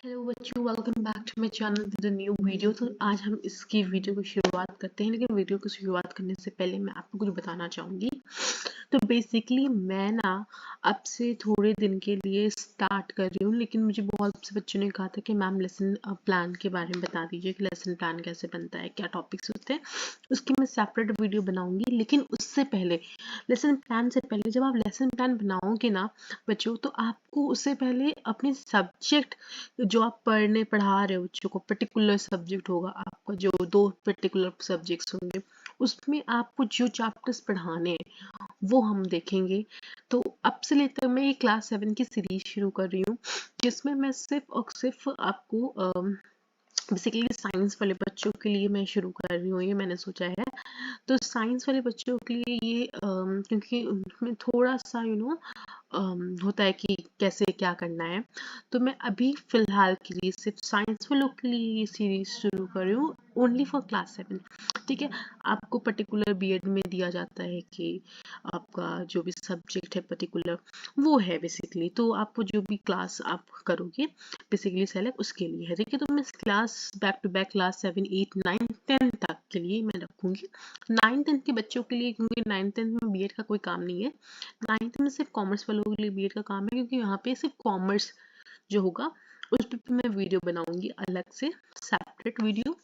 Hello बच्चों, welcome back to my channel with a new video. तो आज हम इसकी वीडियो को शुरुआत करते हैं, लेकिन वीडियो को शुरुआत करने से पहले मैं आपको कुछ बताना चाहूँगी। तो बेसिकली मैं ना अब से थोड़े दिन के लिए स्टार्ट कर रही हूँ, लेकिन मुझे बहुत से बच्चों ने कहा था कि मैम लेसन प्लान के बारे में बता दीजिए कि लेसन प्लान कैसे बनता है, क्या टॉपिक्स होते हैं। उसकी मैं सेपरेट वीडियो बनाऊँगी, लेकिन उससे पहले लेसन प्लान से पहले जब आप लेसन प्लान बनाओगे ना बच्चों, तो आपको उससे पहले अपने सब्जेक्ट जो आप पढ़ा रहे हो बच्चों को, पर्टिकुलर सब्जेक्ट होगा आपका, जो 2 पर्टिकुलर सब्जेक्ट्स होंगे, उसमें आपको जो चैप्टर्स पढ़ाने हैं वो हम देखेंगे। तो अब से लेकर मैं ये क्लास 7 की सीरीज शुरू कर रही हूँ, जिसमें मैं सिर्फ और सिर्फ आपको बेसिकली साइंस वाले बच्चों के लिए मैं शुरू कर रही हूँ, ये मैंने सोचा है। तो साइंस वाले बच्चों के लिए ये क्योंकि उनमें थोड़ा सा होता है कि कैसे क्या करना है, तो मैं अभी फिलहाल के लिए सिर्फ साइंस वालों के लिए ये सीरीज शुरू कर रही हूँ, ओनली फॉर क्लास 7। ठीक है, आपको पर्टिकुलर बीएड में दिया जाता है कि आपका जो भी सब्जेक्ट है पर्टिकुलर वो है बेसिकली, तो आपको जो भी क्लास आप करोगे बेसिकली सेलेक्ट उसके लिए है। ठीक है, तो मैं class back to back class 7, 8, 9, 10 तक के लिए मैं रखूँगी। 9, 10 के बच्चों के लिए, क्योंकि 9, 10 में बीएड का कोई काम नहीं है। 9th में सिर्फ कॉमर्स वालों के लिए बीएड का काम है, क्योंकि यहाँ पे सिर्फ कॉमर्स जो होगा उस पर मैं वीडियो बनाऊंगी, अलग से सेपरेट वीडियो।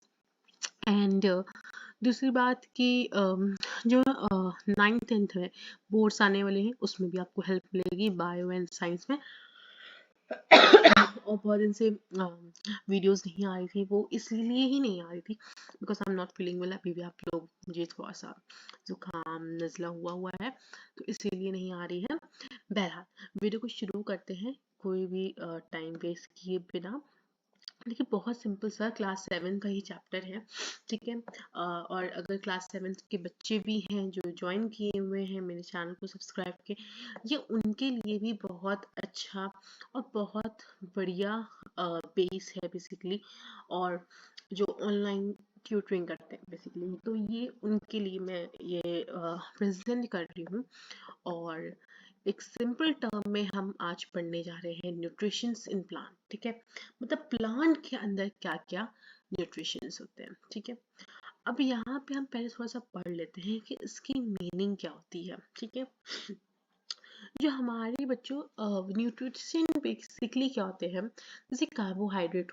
एंड दूसरी बात कि जो 9th 10th है, बोर्ड्स आने वाले हैं, उसमें भी आपको हेल्प मिलेगी बायो एंड साइंस में। और बहुत दिन से वीडियोस नहीं आ रही थी, वो इसलिए ही नहीं आ रही थी because I am not feeling well. अभी भी आप लोग, मुझे थोड़ा सा जुकाम नज़ला हुआ है, तो इसीलिए नहीं आ रही है। बहरहाल वीडियो को शुरू करते हैं, कोई भी टाइम वेस्ट किए बिना। देखिए, बहुत सिंपल सा क्लास 7 का ही चैप्टर है। ठीक है, और अगर क्लास 7 के बच्चे भी हैं जो ज्वाइन किए हुए हैं मेरे चैनल को सब्सक्राइब के, ये उनके लिए भी बहुत अच्छा और बहुत बढ़िया बेस है बेसिकली। और जो ऑनलाइन ट्यूटरिंग करते हैं बेसिकली, तो ये उनके लिए मैं ये प्रेजेंट कर रही हूँ। और एक सिंपल टर्म में हम आज पढ़ने जा रहे हैं न्यूट्रिशंस इन प्लांट। ठीक है, मतलब प्लांट के अंदर क्या क्या न्यूट्रिशंस होते हैं। ठीक है, अब यहाँ पे हम पहले थोड़ा सा पढ़ लेते हैं कि इसकी मीनिंग क्या होती है। ठीक है, जो हमारे बच्चों न्यूट्रिशन बेसिकली क्या होते हैं, जैसे कार्बोहाइड्रेट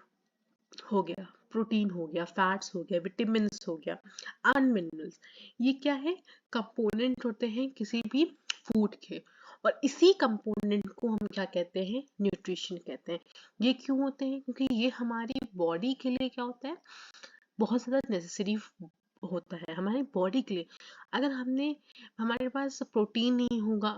हो गया, प्रोटीन हो गया, फैट्स हो गया, विटामिन हो गया, एंड मिनरल्स, ये क्या है, कंपोनेंट होते हैं किसी भी फूड के। और इसी कंपोनेंट को हम क्या कहते हैं, न्यूट्रिशन कहते हैं। ये क्यों होते हैं, क्योंकि ये हमारी बॉडी के लिए क्या होता है, बहुत ज़्यादा नेसेसरी होता है हमारी बॉडी के लिए। अगर हमारे पास प्रोटीन नहीं होगा,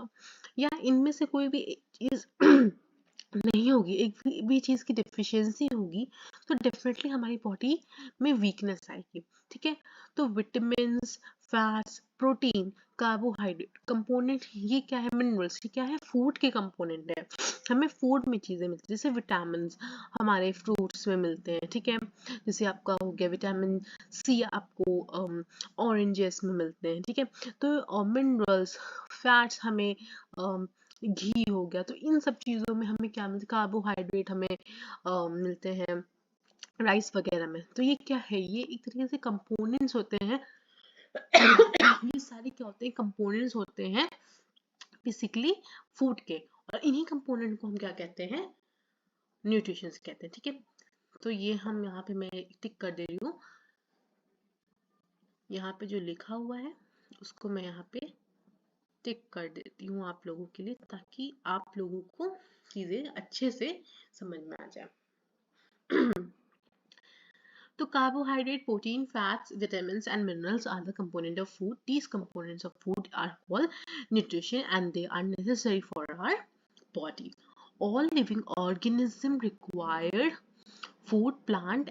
या इनमें से कोई भी चीज़ नहीं होगी, एक भी चीज़ की डिफिशियंसी होगी, तो डेफिनेटली हमारी बॉडी में वीकनेस आएगी। ठीक है, तो vitamins, fats, protein, carbohydrate component, ये क्या है, मिनरल्स, ये क्या है, फूड के कंपोनेंट है। हमें फूड में चीज़ें मिलती हैं, जैसे विटामिन्स हमारे फ्रूट्स में मिलते हैं। ठीक है, जैसे आपका हो गया विटामिन सी, आपको ऑरेंजेस में मिलते हैं। ठीक है, तो मिनरल्स, फैट्स हमें घी हो गया, तो इन सब चीज़ों में हमें क्या मिलता है, कार्बोहाइड्रेट हमें मिलते हैं राइस वगैरह में। तो ये क्या है, ये एक तरीके से कंपोनेंट्स होते हैं। ये सारे क्या होते हैं, कंपोनेंट्स होते हैं बेसिकली फूड के, और इन्हीं कंपोनेंट को हम क्या कहते हैं, न्यूट्रिशंस कहते हैं। ठीक है, तो ये हम यहाँ पे मैं टिक कर दे रही हूँ, यहाँ पे जो लिखा हुआ है उसको मैं यहाँ पे टिक कर देती हूँ आप लोगों के लिए, ताकि आप लोगों को चीज़ें अच्छे से समझ में आ जाए। तो carbohydrate, protein, fats, vitamins and minerals are the component of food. These components of food are called nutrition and they are necessary for our body. All living organisms require food. Plant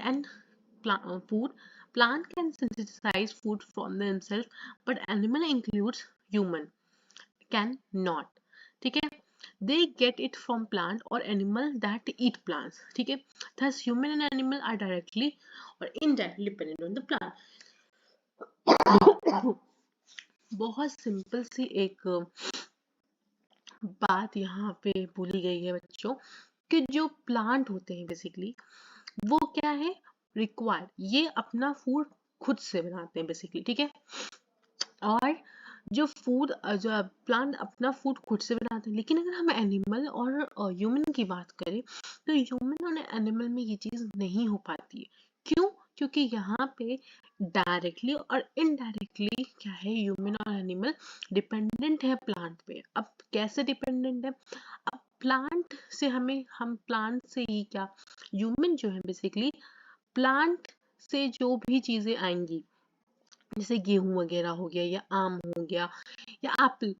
can synthesize food from themselves, but animal includes human can not. ठीक है, they get it from plant or animal that eat plants. ठीक है, thus human and animal are directly or indirectly dependent on the plant. बहुत simple सी एक बात यहाँ पे बोली गई है बच्चों, कि जो प्लांट होते हैं बेसिकली वो क्या है, रिक्वायर, ये अपना फूड खुद से बनाते हैं बेसिकली, ठीक है। और जो फूड, जो प्लांट अपना फूड खुद से बनाते हैं, लेकिन अगर हम एनिमल और ह्यूमन की बात करें तो ह्यूमन और एनिमल में ये चीज नहीं हो पाती है। क्यों? क्योंकि यहाँ पे डायरेक्टली और इनडायरेक्टली क्या है, ह्यूमन और एनिमल डिपेंडेंट है प्लांट पे। अब कैसे डिपेंडेंट है? अब प्लांट से हम प्लांट से ही क्या, ह्यूमन जो है बेसिकली प्लांट से जो भी चीजें आएंगी, जैसे गेहूं वगैरह हो गया या आम हो गया या एप्पल,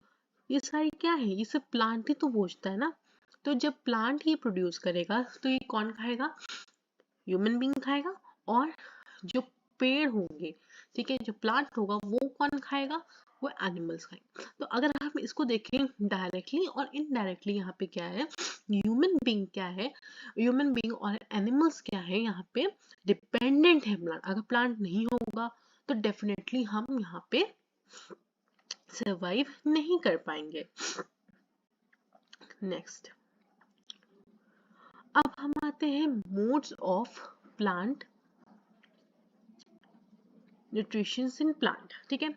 ये सारी क्या है, ये सब प्लांट ही तो बोझता है ना। तो जब प्लांट ही प्रोड्यूस करेगा तो ये कौन खाएगा? ह्यूमन बीइंग खाएगा। और जो पेड़ होंगे, ठीक है, जो प्लांट होगा वो कौन खाएगा? वो एनिमल्स खाएंगे। तो अगर हम इसको देखें डायरेक्टली और इनडायरेक्टली, यहाँ पे क्या है, ह्यूमन बीइंग क्या है, ह्यूमन बीइंग और एनिमल्स क्या है, यहाँ पे डिपेंडेंट है प्लांट। अगर प्लांट नहीं होगा तो डेफिनेटली हम यहाँ पे सरवाइव नहीं कर पाएंगे। नेक्स्ट, अब हम आते हैं modes of plant nutrition in plant, ठीक है।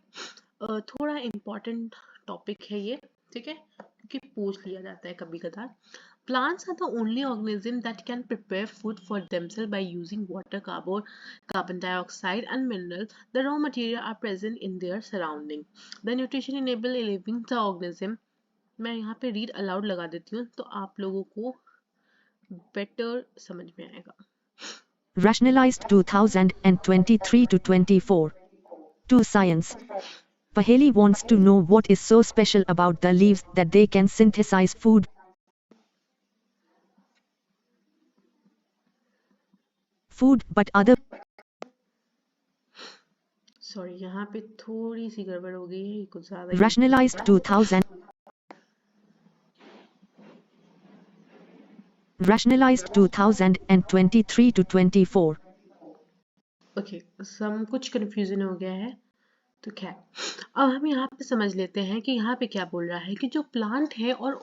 थोड़ा इम्पोर्टेंट टॉपिक है ये, ठीक है, क्योंकि पूछ लिया जाता है कभी कदार। Plants are the only organism that can prepare food for themselves by using water, carbon dioxide, and mineral. The raw material are present in their surrounding. The nutrition enable a living the organism. मैं यहाँ पे read aloud लगा देती हूँ तो आप लोगों को बेटर समझ में आएगा। Rationalized 2023 to 24. To Science. Paheli wants to know what is so special about the leaves that they can synthesize food. But other sorry, यहाँ पे थोड़ी सी गड़बड़ हो गई है, कुछ ज्यादा ही Rationalized 2000. Rationalized 2023 to 24. ओके, सब कुछ कंफ्यूजन हो गया है तो खैर, अब हम यहाँ पे समझ लेते हैं कि यहाँ पे क्या बोल रहा है कि जो प्लांट है और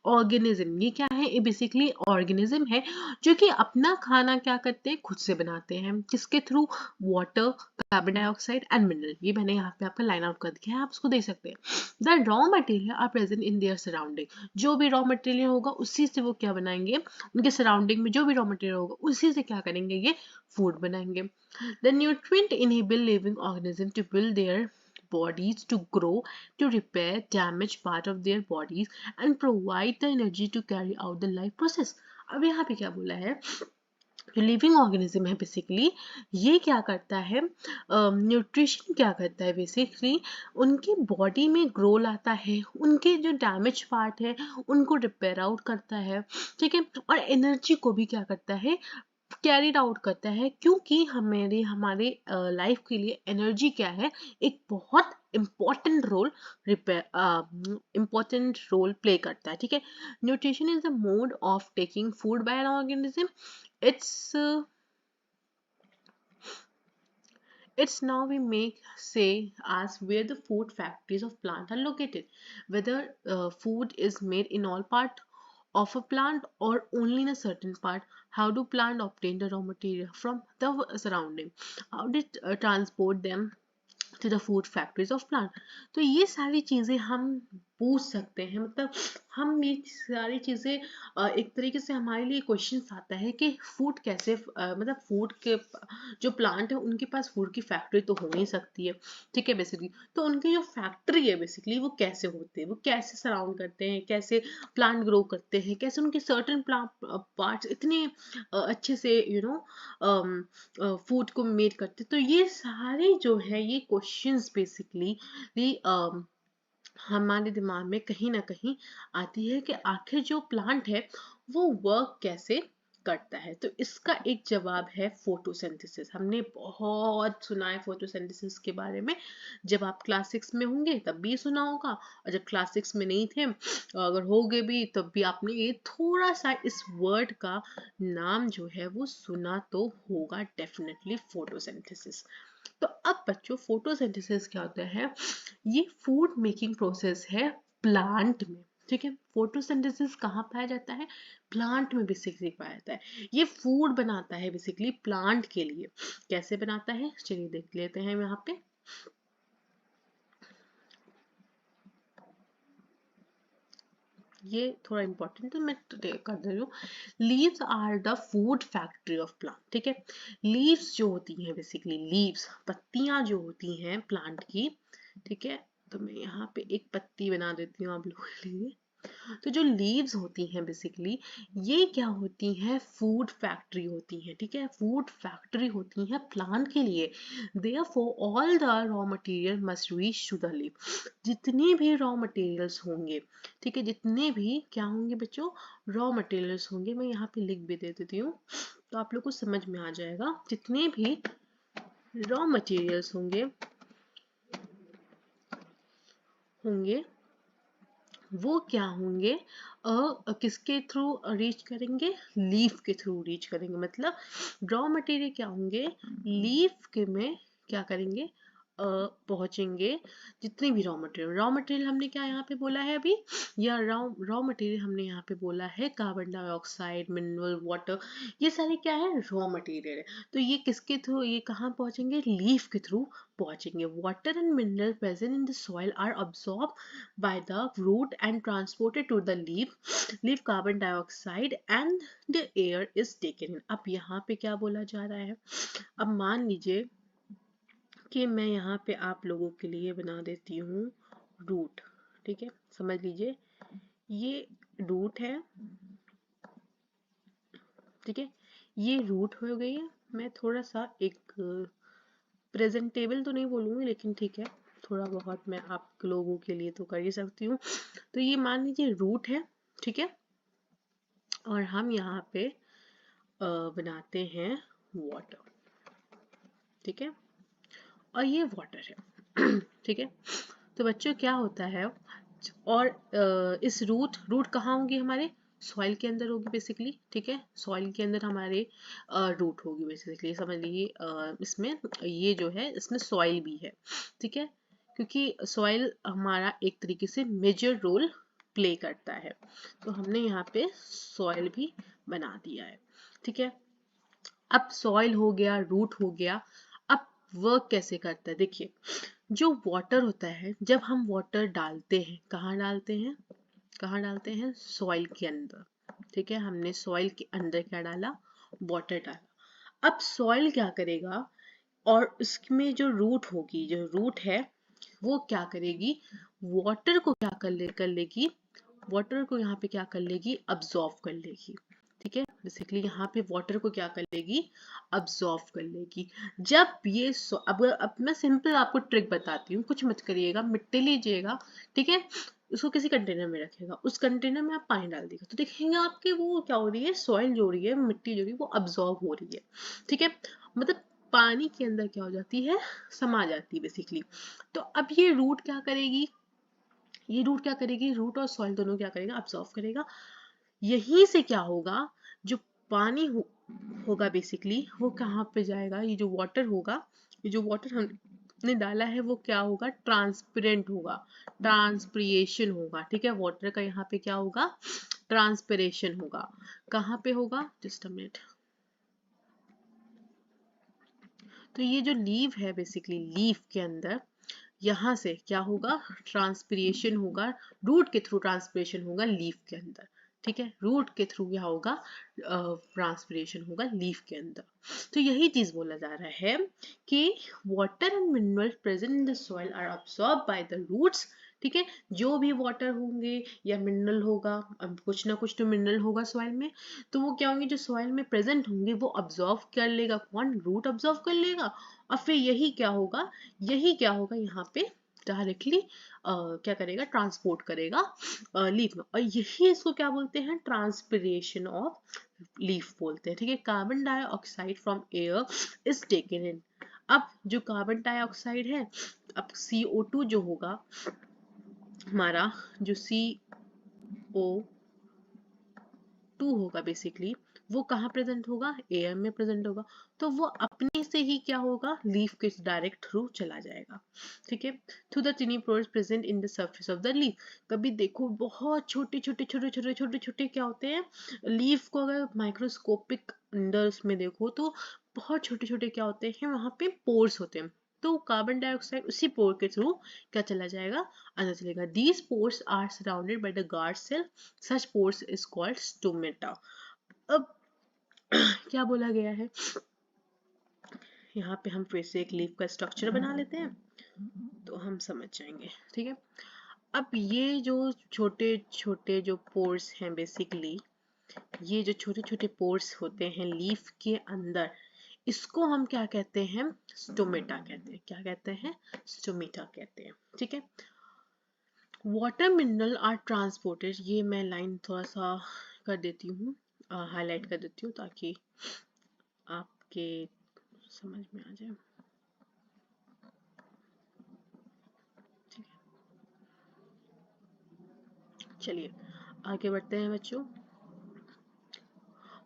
ऑर्गेनिज्म, ये क्या है, ये बेसिकली ऑर्गेनिज्म है जो कि अपना खाना क्या करते हैं, खुद से बनाते हैं। किसके through? Water, carbon dioxide and mineral. ये मैंने यहाँ पे आपका लाइन आउट कर दिया है, आप उसको देख सकते हैं। The raw material are present in their surrounding. जो भी रॉ मटेरियल होगा उसी से वो क्या बनाएंगे, उनके सराउंडिंग में जो भी रॉ मटेरियल होगा उसी से क्या करेंगे, ये फूड बनाएंगे। The nutrient enable living organisms to build their bodies, to grow, to repair damaged part of their bodies and provide the energy to carry out the life process. अब यहाँ पे क्या बोला है, जो लिविंग ऑर्गेनिज्म है basically, ये क्या करता है, न्यूट्रिशन क्या करता है बेसिकली, उनकी बॉडी में ग्रो लाता है, उनके जो डैमेज पार्ट है उनको रिपेयर आउट करता है, ठीक है, और एनर्जी को भी क्या करता है, कैरिड आउट करता है। क्योंकि हमारे लाइफ के लिए एनर्जी क्या है, एक बहुत इम्पोर्टेंट रोल प्ले करता है, ठीक है। Nutrition is the mode of taking food by an organism. It's now we make say ask where the food factories of plant are located, whether food is made in all part of a plant or only in a certain part. How do plant obtain the raw material from the surrounding? How did transport them to the food factories of plant? तो ये सारी चीजें हम पूछ सकते हैं, मतलब हम ये सारी चीजें एक तरीके से हमारे लिए क्वेश्चन आता है कि फूड कैसे, मतलब फूड के जो प्लांट है उनके पास फूड की फैक्ट्री तो हो नहीं सकती है, ठीक है, बेसिकली। तो उनकी जो फैक्ट्री है बेसिकली वो कैसे होते हैं, वो कैसे सराउंड करते हैं, कैसे प्लांट ग्रो करते हैं, कैसे उनके सर्टेन पार्ट्स इतने अच्छे से फूड को मेड करते। तो ये सारे जो है ये क्वेश्चंस बेसिकली हमारे दिमाग में कहीं ना कहीं आती है कि आखिर जो प्लांट है वो वर्क कैसे करता है। तो इसका एक जवाब है फोटोसिंथेसिस। हमने बहुत सुना है फोटोसिंथेसिस के बारे में, जब आप क्लास 6 में होंगे तब भी सुना होगा, और जब क्लास 6 में नहीं थे, अगर हो गए भी, तब भी आपने ये थोड़ा सा इस वर्ड का नाम जो है वो सुना तो होगा डेफिनेटली, फोटोसिंथेसिस। तो अब बच्चों, फोटोसिंथेसिस क्या होता है, ये फूड मेकिंग प्रोसेस है प्लांट में, ठीक है, फोटोसिंथेसिस कहाँ पाया जाता है? प्लांट में बेसिकली पाया जाता है। ये फूड बनाता है बेसिकली प्लांट के लिए। कैसे बनाता है चलिए देख लेते हैं यहाँ पे। ये थोड़ा इंपॉर्टेंट है, मैं कर दे रही हूँ। Leaves are the food factory of plant. ठीक है, लीव्स जो होती हैं बेसिकली, लीव्स पत्तियां जो होती हैं प्लांट की, ठीक है, तो मैं यहाँ पे एक पत्ती बना देती हूँ आप लोगों के लिए। तो जो लीव्स होती हैं बेसिकली, ये क्या होती हैं? फूड फैक्ट्री होती हैं। ठीक है, फूड फैक्ट्री होती हैं प्लांट के लिए। Therefore all the raw material must reach to the leaf. जितने भी रॉ मटेरियल्स होंगे, ठीक है, जितने भी क्या होंगे बच्चों? रॉ मटेरियल्स होंगे। मैं यहाँ पे लिख भी दे देती हूँ तो आप लोग को समझ में आ जाएगा। जितने भी रॉ मटेरियल्स होंगे होंगे वो क्या होंगे? किसके थ्रू रीच करेंगे? लीफ के थ्रू रीच करेंगे। मतलब रॉ मटेरियल क्या होंगे? लीफ के में क्या करेंगे? पहुंचेंगे। जितने भी रॉ मटेरियल हमने क्या यहाँ पे बोला है अभी? या रॉ मटेरियल हमने यहाँ पे बोला है कार्बन डाइऑक्साइड, मिनरल वाटर, ये सारे क्या है? रॉ मटेरियल है। तो ये किसके थ्रू, ये कहाँ पहुंचेंगे? लीफ के थ्रू पहुंचेंगे। Water and mineral present in the soil are absorb by the root and transported to the leaf. Leaf carbon dioxide and the air is taken in. अब यहाँ पे क्या बोला जा रहा है? अब मान लीजिए कि मैं यहाँ पे आप लोगों के लिए बना देती हूँ रूट। ठीक है, समझ लीजिए ये रूट है। ठीक है, ये रूट हो गई है। मैं थोड़ा सा एक प्रेजेंटेबल तो नहीं बोलूँगी, लेकिन ठीक है, थोड़ा बहुत मैं आप लोगों के लिए तो कर ही सकती हूँ। तो ये मान लीजिए रूट है। ठीक है, और हम यहाँ पे बनाते हैं वाटर। ठीक है, और ये वाटर है। ठीक है, तो बच्चों क्या होता है? और इस रूट कहाँ होंगे? हमारे सॉइल के अंदर होगी बेसिकली। ठीक है, सॉइल के अंदर हमारे रूट होगी बेसिकली। समझ लीजिए इसमें ये जो है इसमें सॉइल भी है। ठीक है, क्योंकि सॉइल हमारा एक तरीके से मेजर रोल प्ले करता है, तो हमने यहाँ पे सॉइल भी बना दिया है। ठीक है, अब सॉइल हो गया, रूट हो गया। अब वर्क कैसे करता है? देखिए, जो वाटर होता है, जब हम वाटर डालते हैं, कहाँ डालते हैं? कहाँ डालते हैं? सॉइल के अंदर। ठीक है, हमने सॉइल के अंदर क्या डाला? वाटर डाला। अब सॉइल क्या करेगा? और उसमें जो रूट होगी, जो रूट है वो क्या करेगी? वाटर को क्या कर लेगी? वाटर को यहाँ पे क्या कर लेगी? अब्सॉर्ब कर लेगी। ठीक है, बेसिकली यहाँ पे वाटर को क्या कर लेगी? अब्सॉर्ब कर लेगी। जब ये अब मैं सिंपल आपको ट्रिक बताती हूँ, कुछ मत करिएगा। मिट्टी लीजिएगा, ठीक है, उसको किसी कंटेनर में रखेगा, उस कंटेनर में आप पानी डाल देगा, तो देखेंगे आपके वो क्या हो रही है? सॉइल जो हो रही है, मिट्टी जो हो रही है, वो अब्सॉर्ब हो रही है। ठीक है, मतलब पानी के अंदर क्या हो जाती है? समा जाती है बेसिकली। तो अब ये रूट क्या करेगी? ये रूट क्या करेगी? रूट और सॉइल दोनों क्या करेगा? अब्सॉर्ब करेगा। यहीं से क्या होगा? जो पानी होगा बेसिकली, वो कहाँ पे जाएगा? ये जो वाटर होगा, ये जो वाटर हमने डाला है, वो क्या होगा? ट्रांसपेरेंट होगा, ट्रांसपिरेशन होगा। ठीक है, वाटर का यहाँ पे क्या होगा? ट्रांसपिरेशन होगा। कहाँ पे होगा? Just a minute. तो ये जो लीव है बेसिकली, लीफ के अंदर यहाँ से क्या होगा? ट्रांसपिरेशन होगा। रूट के थ्रू ट्रांसपिरेशन होगा लीफ के अंदर। ठीक है, रूट के थ्रू क्या होगा? ट्रांसपिरेशन होगा लीफ के अंदर। तो यही चीज बोला जा रहा है कि water and mineral present in the soil are absorb by the roots. ठीक है, जो भी वाटर होंगे या मिनरल होगा, अब कुछ ना कुछ तो मिनरल होगा सॉइल में, तो वो क्या होंगे? जो सॉइल में प्रेजेंट होंगे वो अब्सॉर्ब कर लेगा। कौन? रूट अब्सॉर्ब कर लेगा। और फिर यही क्या होगा? यही क्या होगा? यहाँ पे डायरेक्टली क्या करेगा? ट्रांसपोर्ट करेगा लीफ में। और यही इसको क्या बोलते हैं? ट्रांसपिरेशन ऑफ लीफ बोलते हैं। ठीक है, carbon dioxide from air is taken in. अब जो कार्बन डाइऑक्साइड है, अब CO2 जो होगा हमारा, जो CO CO2 होगा बेसिकली, वो कहाँ प्रेजेंट होगा, एयर में प्रेजेंट होगा, तो वो अपने से ही क्या होगा, लीफ के डायरेक्ट थ्रू चला जाएगा, ठीक है, through the टिनी pores present in the surface of the leaf. कभी देखो बहुत छोटे छोटे छोटे छोटे छोटे छोटे क्या होते हैं, लीफ को अगर माइक्रोस्कोपिक अंदर उसमें देखो तो बहुत छोटे छोटे क्या होते हैं, वहां पे पोर्स होते हैं, तो कार्बन डाइऑक्साइड उसी पोर के थ्रू क्या चला जाएगा, अंदर चलेगा। These pores are surrounded by the guard cell, such pores is called stomata. अब क्या बोला गया है, यहाँ पे हम फिर से एक लीफ का स्ट्रक्चर बना लेते हैं तो हम समझ जाएंगे, ठीक है। अब ये जो छोटे छोटे जो पोर्स हैं बेसिकली, ये जो छोटे छोटे पोर्स होते हैं लीफ के अंदर, इसको हम क्या कहते हैं, स्टोमेटा कहते हैं। क्या कहते हैं, स्टोमेटा कहते हैं, ठीक है। वाटर मिनरल आर ट्रांसपोर्टेड, ये मैं लाइन थोड़ा सा कर देती हूँ, हाईलाइट कर देती हूँ ताकि आपके समझ में आ जाए, ठीक है। चलिए आगे बढ़ते हैं बच्चों।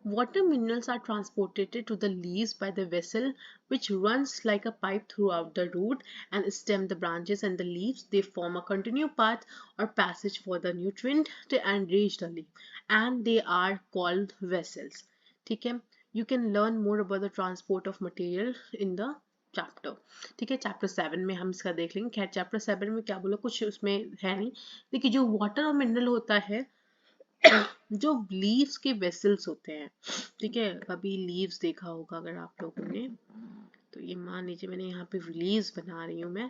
Water minerals are transported to the leaves by the vessel which runs like a pipe throughout the root and stem, the branches and the leaves. They form a continuous path or passage for the nutrient to enrich the leaf and they are called vessels. ठीक है, you can learn more about the transport of material in the chapter, ठीक है, chapter 7 में हम इसका देख लेंगे। खैर चैप्टर 7 में क्या बोला, कुछ उसमें है नहीं। देखिए जो वाटर और मिनरल होता है, जो लीव्स के वेसल्स होते हैं, ठीक है, कभी लीव्स देखा होगा अगर आप लोगों ने, तो ये मान लीजिए मैंने यहाँ पे लीव्स बना रही हूँ मैं,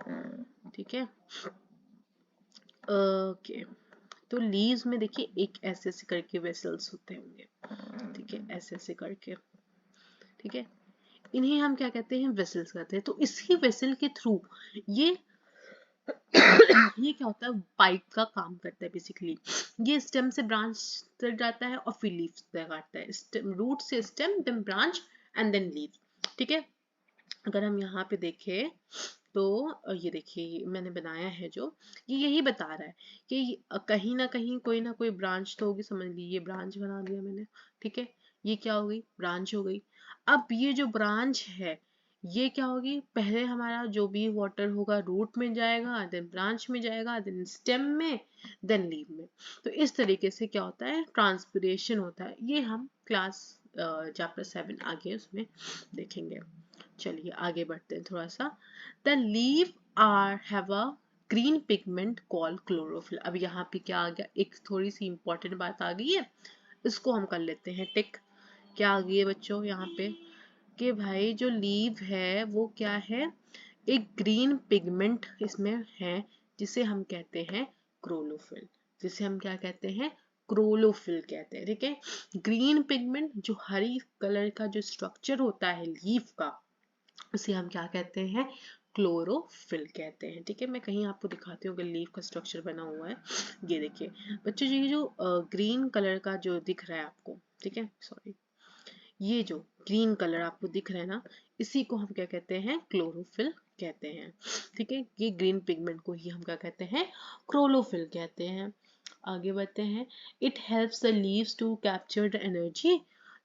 ठीक है। ओके, तो लीव्स में देखिए एक ऐसे ऐसे करके वेसल्स होते होंगे, ठीक है, ऐसे ऐसे करके, ठीक है, इन्हें हम क्या कहते हैं, वेसल्स कहते हैं। तो इसी वेसल के थ्रू ये ये क्या होता है, पाइप का काम करता है बेसिकली। ये स्टेम से ब्रांच तक जाता है और फिर लीफ तक आता है, रूट से stem, then branch and then leaf, ठीक है। अगर हम यहाँ पे देखें तो ये देखिए मैंने बनाया है जो, ये यही बता रहा है कि कहीं ना कोई ब्रांच तो होगी, समझ लीजिए ब्रांच बना दिया मैंने, ठीक है, ये क्या हो गई, ब्रांच हो गई। अब ये जो ब्रांच है ये क्या होगी, पहले हमारा जो भी वाटर होगा रूट में जाएगा, देन ब्रांच में जाएगा, देन स्टेम में, देन लीफ में। तो इस तरीके से क्या होता है, ट्रांसपिरेशन होता है। ये हम क्लास चैप्टर 7 आगे उसमें देखेंगे। चलिए आगे बढ़ते हैं थोड़ा सा। The leaf are have a green pigment called chlorophyll. अब यहाँ पे क्या आ गया, एक थोड़ी सी इंपॉर्टेंट बात आ गई है, इसको हम कर लेते हैं टिक। क्या आ गई है बच्चों यहाँ पे, कि भाई जो लीव है वो क्या है, एक ग्रीन पिगमेंट इसमें है जिसे हम कहते हैं क्रोलोफिल, जिसे हम क्या कहते हैं, क्रोलोफिल कहते हैं, ठीक है। ग्रीन पिगमेंट जो हरी कलर का जो स्ट्रक्चर होता है लीफ का, उसे हम क्या कहते हैं, क्लोरोफिल कहते हैं, ठीक है। मैं कहीं आपको दिखाती हूँ कि लीफ का स्ट्रक्चर बना हुआ है। ये देखिए बच्चों, ये जो ग्रीन कलर का जो दिख रहा है आपको, ठीक है, सॉरी, ये जो ग्रीन कलर आपको दिख रहा है ना, इसी को हम क्या कहते हैं, क्लोरोफिल कहते हैं, ठीक है। ये ग्रीन पिगमेंट को ही हम क्या कहते हैं, क्रोलोफिल कहते हैं। आगे बढ़ते हैं। It helps the leaves to capture the energy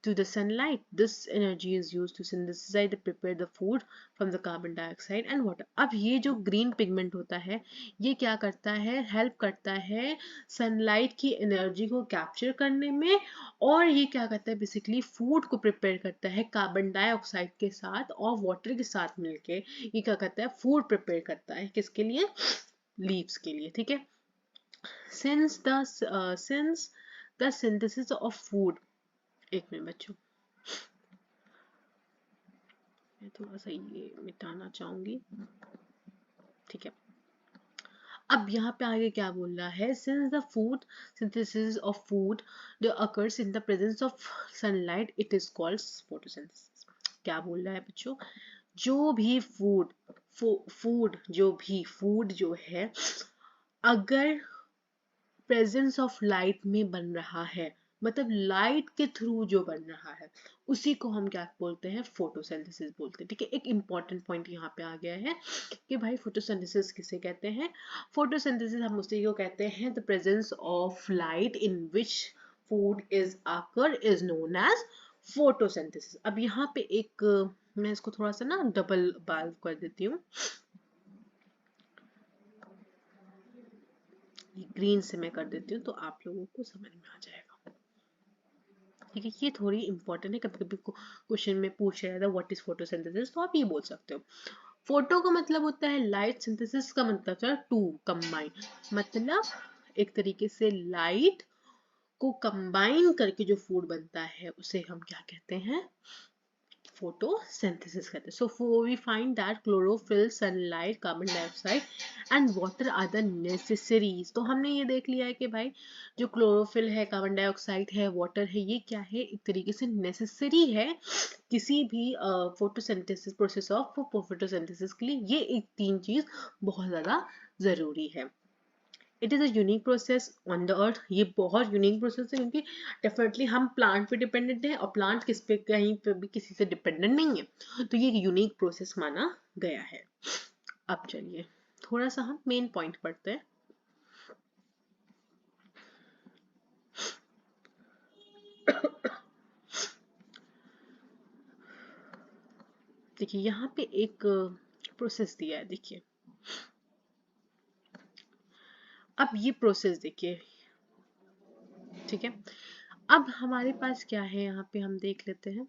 to the sunlight. This energy is used to synthesize and prepare the food from the carbon dioxide and water. अब ये जो ग्रीन पिगमेंट होता है ये क्या करता है, हेल्प करता है सनलाइट की एनर्जी को कैप्चर करने में, और ये क्या करता है बेसिकली, फूड को प्रिपेयर करता है कार्बन डाइऑक्साइड के साथ और वाटर के साथ मिलके। ये क्या करता है, फूड प्रिपेयर करता है, किसके लिए, लीव्स के लिए, ठीक है। since the synthesis of food, एक मिनट बच्चों, मैं थोड़ा सा ये मिटाना चाहूंगी, ठीक है। अब यहाँ पे आगे क्या बोल रहा है, since the food synthesis of food the occurs in the presence of sunlight it is called photosynthesis। क्या बोल रहा है बच्चों, जो भी फूड जो है अगर प्रेजेंस ऑफ लाइट में बन रहा है, मतलब लाइट के थ्रू जो बन रहा है, उसी को हम क्या बोलते हैं, फोटोसिंथेसिस बोलते हैं, ठीक है। एक इंपॉर्टेंट पॉइंट यहाँ पे आ गया है कि भाई फोटोसिंथेसिस किसे कहते हैं, फोटोसिंथेसिस हम उसी को कहते हैं the presence of light in which food is occur is known as photosynthesis. अब यहाँ पे एक मैं इसको थोड़ा सा ना डबल बाल कर देती हूँ, ग्रीन से मैं कर देती हूँ तो आप लोगों को समझ में आ जाएगा। ठीक है, ये थोड़ी इंपॉर्टेंट है, कभी कभी क्वेश्चन में पूछा जाता है व्हाट इज फोटोसिंथेसिस, तो आप ये बोल सकते हो। फोटो का मतलब होता है लाइट, सिंथेसिस का मतलब होता है टू कंबाइन, मतलब एक तरीके से लाइट को कंबाइन करके जो फूड बनता है उसे हम क्या कहते हैं, photosynthesis कहते हैं। So we find that chlorophyll, sunlight, carbon dioxide and water are the necessaries। तो हमने ये देख लिया है कि भाई जो क्लोरोफिल है, कार्बन डाइऑक्साइड है, वाटर है, ये क्या है, एक तरीके से नेसेसरी है किसी भी फोटोसिंथेसिस प्रोसेस ऑफ फोटोसिंथेसिस के लिए। ये एक तीन चीज बहुत ज्यादा जरूरी है। It is a unique process on the earth. ये बहुत यूनिक प्रोसेस है क्योंकि डेफिनेटली हम प्लांट पे डिपेंडेंट हैं और प्लांट किस पे, कहीं पे भी किसी से डिपेंडेंट नहीं है, तो ये एक यूनिक प्रोसेस माना गया है। अब चलिए थोड़ा सा हम मेन पॉइंट पढ़ते हैं। देखिए यहाँ पे एक प्रोसेस दिया है, देखिए अब ये प्रोसेस देखिए, ठीक है। अब हमारे पास क्या है, यहाँ पे हम देख लेते हैं।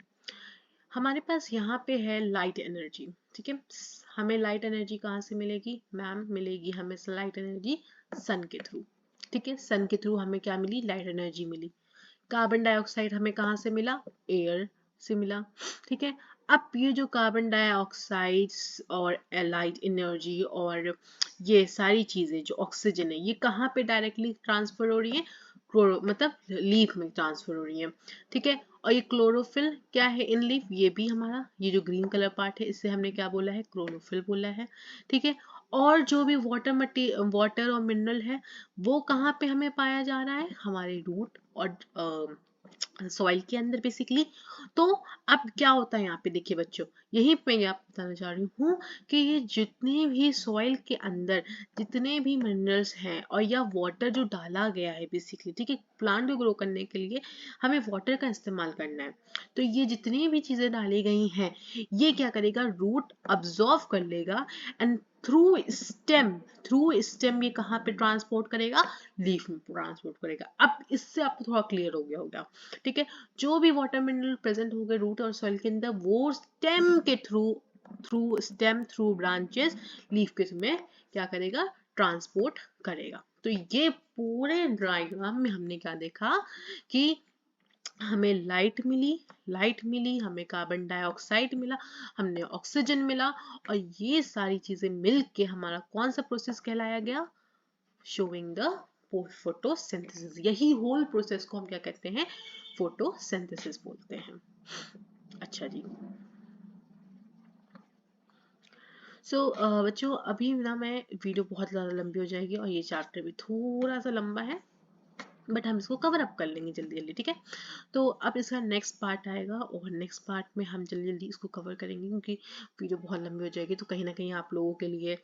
हमारे पास यहाँ पे है लाइट एनर्जी, ठीक है। हमें लाइट एनर्जी कहाँ से मिलेगी मैम, मिलेगी हमें लाइट एनर्जी सन के थ्रू, ठीक है। सन के थ्रू हमें क्या मिली, लाइट एनर्जी मिली। कार्बन डाइऑक्साइड हमें कहाँ से मिला, एयर से मिला, ठीक है। अब ये जो कार्बन डाइऑक्साइड और लाइट एनर्जी और ये सारी चीजें जो ऑक्सीजन है, ये कहाँ पे डायरेक्टली ट्रांसफर हो रही है, मतलब लीफ में ट्रांसफर हो रही है, ठीक है। और ये क्लोरोफिल क्या है इन लीफ, ये भी हमारा ये जो ग्रीन कलर पार्ट है इससे हमने क्या बोला है, क्लोरोफिल बोला है, ठीक है। और जो भी वाटर और मिनरल है वो कहाँ पे हमें पाया जा रहा है, हमारे रूट और सॉइल के अंदर बेसिकली। तो अब क्या होता है यहाँ पे देखिए बच्चों, यही मैं आपको बताना चाह रही हूँ कि ये जितने भी सॉइल के अंदर जितने भी मिनरल्स हैं और या वाटर जो डाला गया है बेसिकली, ठीक है, प्लांट को ग्रो करने के लिए हमें वाटर का इस्तेमाल करना है। तो ये जितनी भी चीजें डाली गई हैं ये क्या करेगा, रूट अब्जॉर्व कर लेगा एंड थ्रू स्टेम ये कहाँ पे ट्रांसपोर्ट करेगा, लीफ में ट्रांसपोर्ट करेगा। अब इससे आपको थोड़ा क्लियर हो गया होगा, ठीक है। जो भी वाटर मिनरल प्रेजेंट हो गए रूट और सॉइल के अंदर वो स्टेम के थ्रू ब्रांचेस लीफ के में क्या करेगा, ट्रांसपोर्ट करेगा। तो ये पूरे डायग्राम में हमने क्या देखा कि हमें लाइट मिली, हमें कार्बन डाइऑक्साइड मिला, हमने ऑक्सीजन मिला, और ये सारी चीजें मिल के हमारा कौन सा प्रोसेस कहलाया गया, शोइंग द फोटोसिंथेसिस। यही होल प्रोसेस को हम क्या कहते हैं, फोटोसिंथेसिस बोलते हैं। अच्छा जी, बच्चों अभी ना मैं वीडियो बहुत ज़्यादा लंबी हो जाएगी और ये चैप्टर भी थोड़ा सा लंबा है, बट हम इसको कवर अप कर लेंगे जल्दी जल्दी, ठीक है। तो अब इसका नेक्स्ट पार्ट आएगा और नेक्स्ट पार्ट में हम जल्दी जल्दी इसको कवर करेंगे क्योंकि वीडियो बहुत लंबी हो जाएगी तो कहीं ना कहीं आप लोगों के लिए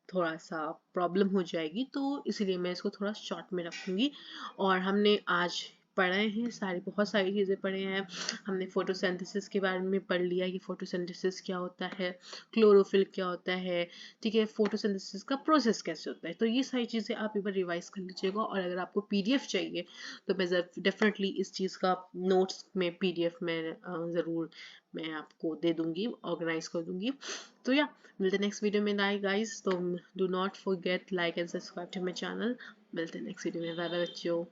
थोड़ा सा प्रॉब्लम हो जाएगी, तो इसीलिए मैं इसको थोड़ा शॉर्ट में रखूंगी। और हमने आज पढ़े हैं सारी, बहुत सारी चीज़ें पढ़े हैं। हमने फोटोसिंथेसिस के बारे में पढ़ लिया कि फोटोसिंथेसिस क्या होता है, क्लोरोफिल क्या होता है, ठीक है, फोटोसिंथेसिस का प्रोसेस कैसे होता है। तो ये सारी चीज़ें आप एक बार रिवाइज कर लीजिएगा, और अगर आपको पीडीएफ चाहिए तो मैं डेफिनेटली इस चीज़ का नोट्स में पीडीएफ में ज़रूर मैं आपको दे दूंगी, ऑर्गेनाइज कर दूंगी। तो या मिलते नेक्स्ट वीडियो में गाइस, तो do not forget like and subscribe to my channel. मिलते नेक्स्ट वीडियो में, बाय बाय बच्चों।